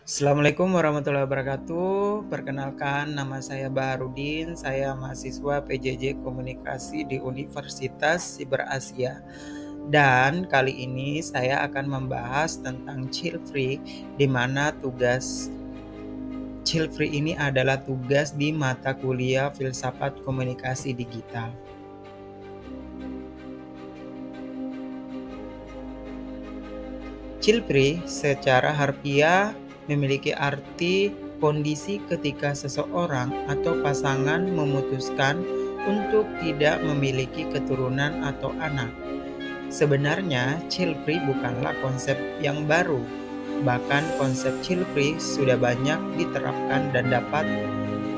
Assalamualaikum warahmatullahi wabarakatuh. Perkenalkan, nama saya Baharudin. Saya mahasiswa PJJ Komunikasi di Universitas Siber Asia. Dan kali ini saya akan membahas tentang chill free, di mana tugas chill free ini adalah tugas di mata kuliah Filsafat Komunikasi Digital. Chill free secara harfiah memiliki arti kondisi ketika seseorang atau pasangan memutuskan untuk tidak memiliki keturunan atau anak. Sebenarnya, chill free bukanlah konsep yang baru. Bahkan konsep chill free sudah banyak diterapkan dan dapat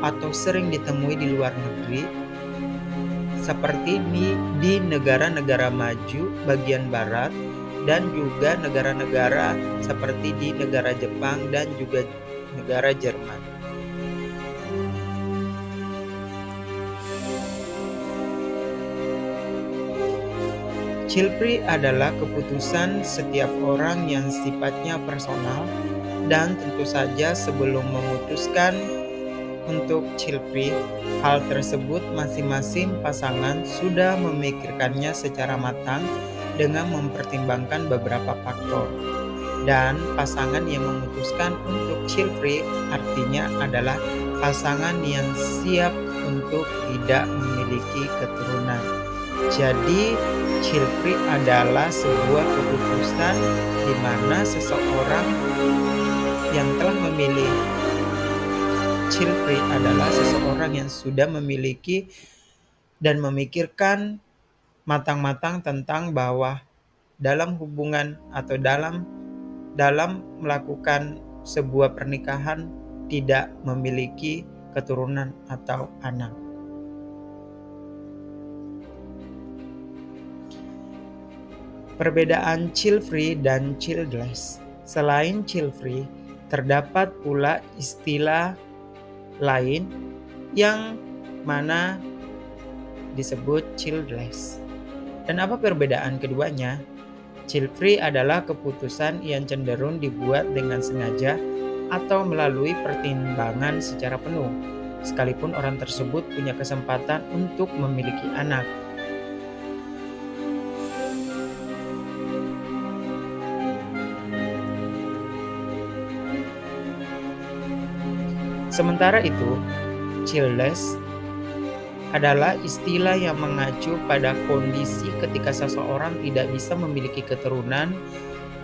atau sering ditemui di luar negeri, seperti di negara-negara maju bagian barat dan juga negara-negara seperti di negara Jepang dan juga negara Jerman. Chill free adalah keputusan setiap orang yang sifatnya personal, dan tentu saja sebelum memutuskan untuk chill free, hal tersebut masing-masing pasangan sudah memikirkannya secara matang dengan mempertimbangkan beberapa faktor. Dan pasangan yang memutuskan untuk chill free artinya adalah pasangan yang siap untuk tidak memiliki keturunan. Jadi, chill free adalah sebuah keputusan di mana seseorang yang telah memilih chill free adalah seseorang yang sudah memiliki dan memikirkan matang-matang tentang bahwa dalam hubungan atau dalam melakukan sebuah pernikahan tidak memiliki keturunan atau anak. Perbedaan chill free dan childless. Selain chill free, terdapat pula istilah lain yang mana disebut childless. Dan apa perbedaan keduanya? Chill free adalah keputusan yang cenderung dibuat dengan sengaja atau melalui pertimbangan secara penuh, sekalipun orang tersebut punya kesempatan untuk memiliki anak. Sementara itu, childless adalah istilah yang mengacu pada kondisi ketika seseorang tidak bisa memiliki keturunan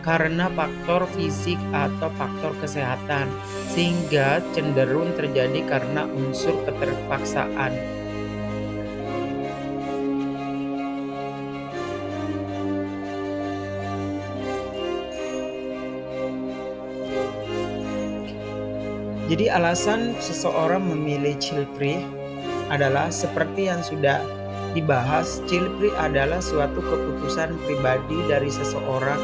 karena faktor fisik atau faktor kesehatan, sehingga cenderung terjadi karena unsur keterpaksaan. Jadi alasan seseorang memilih chill free adalah seperti yang sudah dibahas, chill free adalah suatu keputusan pribadi dari seseorang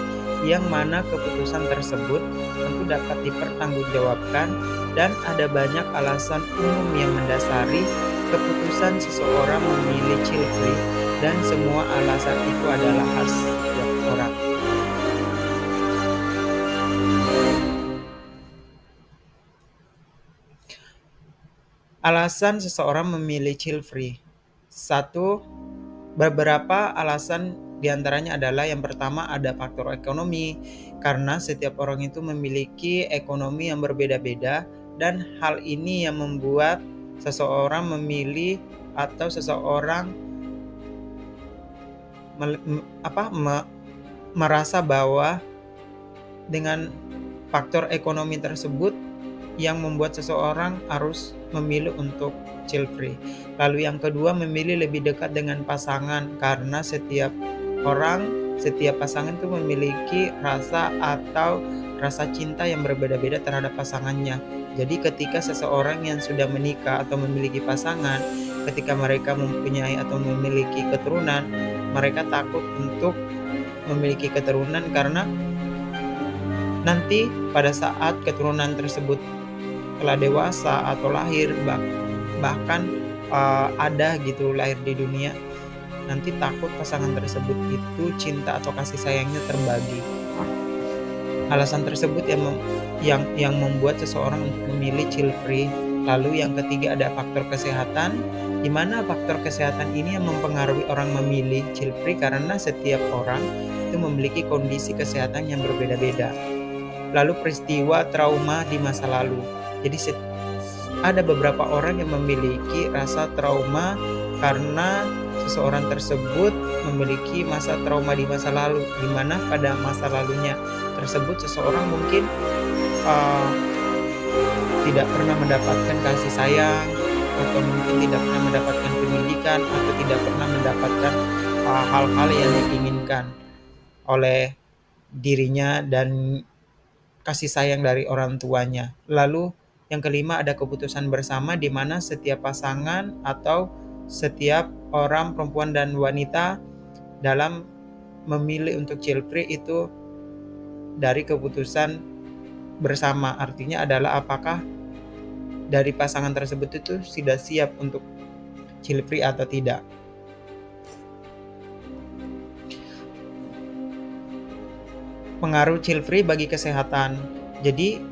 yang mana keputusan tersebut tentu dapat dipertanggungjawabkan, dan ada banyak alasan umum yang mendasari keputusan seseorang memilih chill free, dan semua alasan itu adalah khas setiap orang. Alasan seseorang memilih chill free. Beberapa alasan diantaranya adalah yang pertama ada faktor ekonomi, karena setiap orang itu memiliki ekonomi yang berbeda-beda, dan hal ini yang membuat seseorang memilih atau seseorang merasa bahwa dengan faktor ekonomi tersebut yang membuat seseorang harus memilih untuk chill free. Lalu yang kedua, memilih lebih dekat dengan pasangan, karena setiap pasangan itu memiliki rasa atau rasa cinta yang berbeda-beda terhadap pasangannya. Jadi ketika seseorang yang sudah menikah atau memiliki pasangan, ketika mereka mempunyai atau memiliki keturunan, mereka takut untuk memiliki keturunan karena nanti pada saat keturunan tersebut telah dewasa atau lahir, bahkan ada gitu lahir di dunia, nanti takut pasangan tersebut itu cinta atau kasih sayangnya terbagi. Alasan tersebut yang membuat seseorang untuk memilih child free. Lalu yang ketiga ada faktor kesehatan, di mana faktor kesehatan ini yang mempengaruhi orang memilih child free karena setiap orang itu memiliki kondisi kesehatan yang berbeda-beda. Lalu peristiwa trauma di masa lalu. Jadi ada beberapa orang yang memiliki rasa trauma karena seseorang tersebut memiliki masa trauma di masa lalu, di mana pada masa lalunya tersebut seseorang mungkin uh, tidak pernah mendapatkan kasih sayang, atau mungkin tidak pernah mendapatkan pendidikan, atau tidak pernah mendapatkan hal-hal yang diinginkan oleh dirinya dan kasih sayang dari orang tuanya. Lalu yang kelima ada keputusan bersama, di mana setiap pasangan atau setiap orang perempuan dan wanita dalam memilih untuk child free itu dari keputusan bersama. Artinya adalah apakah dari pasangan tersebut itu sudah siap untuk child free atau tidak. Pengaruh child free bagi kesehatan. Jadi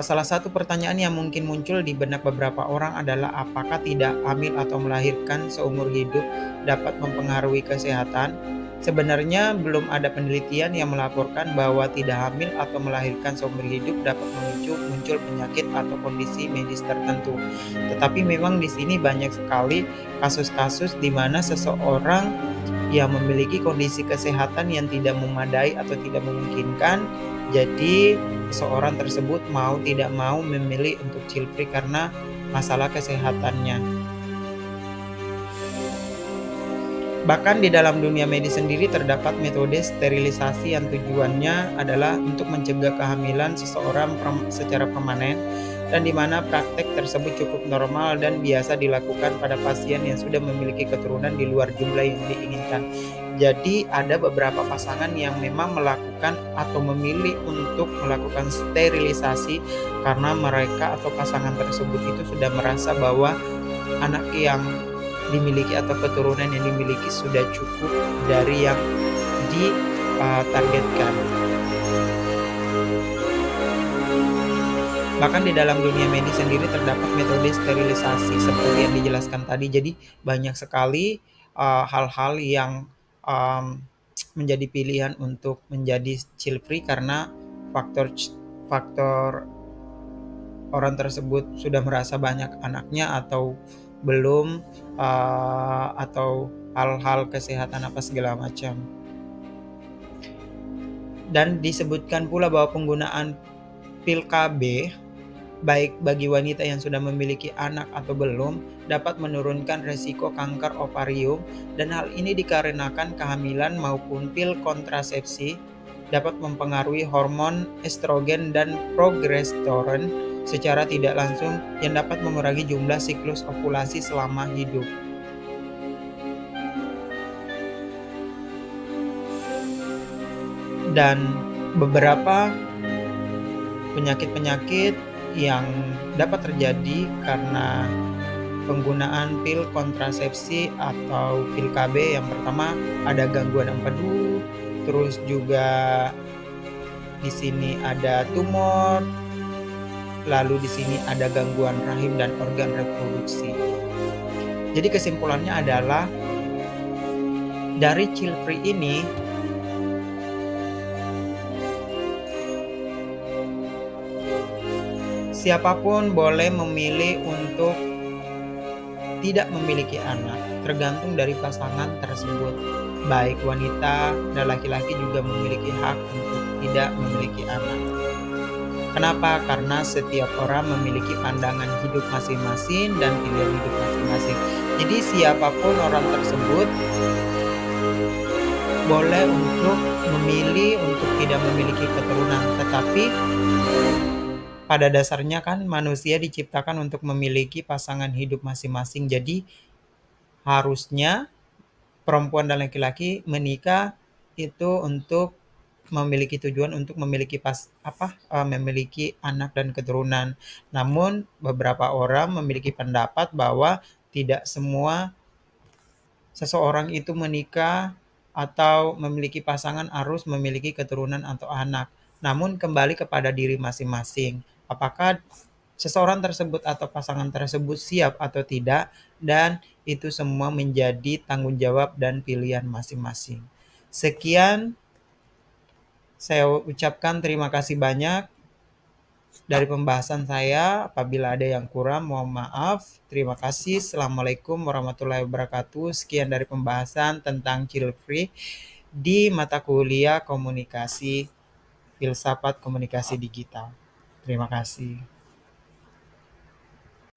salah satu pertanyaan yang mungkin muncul di benak beberapa orang adalah apakah tidak hamil atau melahirkan seumur hidup dapat mempengaruhi kesehatan? Sebenarnya belum ada penelitian yang melaporkan bahwa tidak hamil atau melahirkan seumur hidup dapat muncul penyakit atau kondisi medis tertentu. Tetapi memang di sini banyak sekali kasus-kasus di mana seseorang yang memiliki kondisi kesehatan yang tidak memadai atau tidak memungkinkan, jadi seorang tersebut mau tidak mau memilih untuk child free karena masalah kesehatannya. Bahkan di dalam dunia medis sendiri terdapat metode sterilisasi yang tujuannya adalah untuk mencegah kehamilan seseorang secara permanen, dan di mana praktek tersebut cukup normal dan biasa dilakukan pada pasien yang sudah memiliki keturunan di luar jumlah yang diinginkan. Jadi ada beberapa pasangan yang memang melakukan atau memilih untuk melakukan sterilisasi karena mereka atau pasangan tersebut itu sudah merasa bahwa anak yang dimiliki atau keturunan yang dimiliki sudah cukup dari yang ditargetkan. Bahkan di dalam dunia medis sendiri terdapat metode sterilisasi seperti yang dijelaskan tadi. Jadi banyak sekali hal-hal yang menjadi pilihan untuk menjadi child free karena faktor orang tersebut sudah merasa banyak anaknya atau belum, atau hal-hal kesehatan apa segala macam. Dan disebutkan pula bahwa penggunaan pil KB baik bagi wanita yang sudah memiliki anak atau belum dapat menurunkan resiko kanker ovarium, dan hal ini dikarenakan kehamilan maupun pil kontrasepsi dapat mempengaruhi hormon estrogen dan progesteron secara tidak langsung yang dapat mengurangi jumlah siklus ovulasi selama hidup. Dan beberapa penyakit-penyakit yang dapat terjadi karena penggunaan pil kontrasepsi atau pil KB, yang pertama ada gangguan empedu, terus juga di sini ada tumor, lalu di sini ada gangguan rahim dan organ reproduksi. Jadi kesimpulannya adalah dari child free ini siapapun boleh memilih untuk tidak memiliki anak, tergantung dari pasangan tersebut. Baik wanita dan laki-laki juga memiliki hak untuk tidak memiliki anak. Kenapa? Karena setiap orang memiliki pandangan hidup masing-masing dan pilihan hidup masing-masing. Jadi siapapun orang tersebut boleh untuk memilih untuk tidak memiliki keturunan. Tetapi pada dasarnya kan manusia diciptakan untuk memiliki pasangan hidup masing-masing. Jadi harusnya perempuan dan laki-laki menikah itu untuk memiliki tujuan untuk memiliki memiliki anak dan keturunan. Namun beberapa orang memiliki pendapat bahwa tidak semua seseorang itu menikah atau memiliki pasangan harus memiliki keturunan atau anak. Namun kembali kepada diri masing-masing, apakah seseorang tersebut atau pasangan tersebut siap atau tidak, dan itu semua menjadi tanggung jawab dan pilihan masing-masing. Sekian, saya ucapkan terima kasih banyak dari pembahasan saya. Apabila ada yang kurang, mohon maaf. Terima kasih. Assalamualaikum warahmatullahi wabarakatuh. Sekian dari pembahasan tentang child free di mata kuliah komunikasi filsafat komunikasi digital. Terima kasih.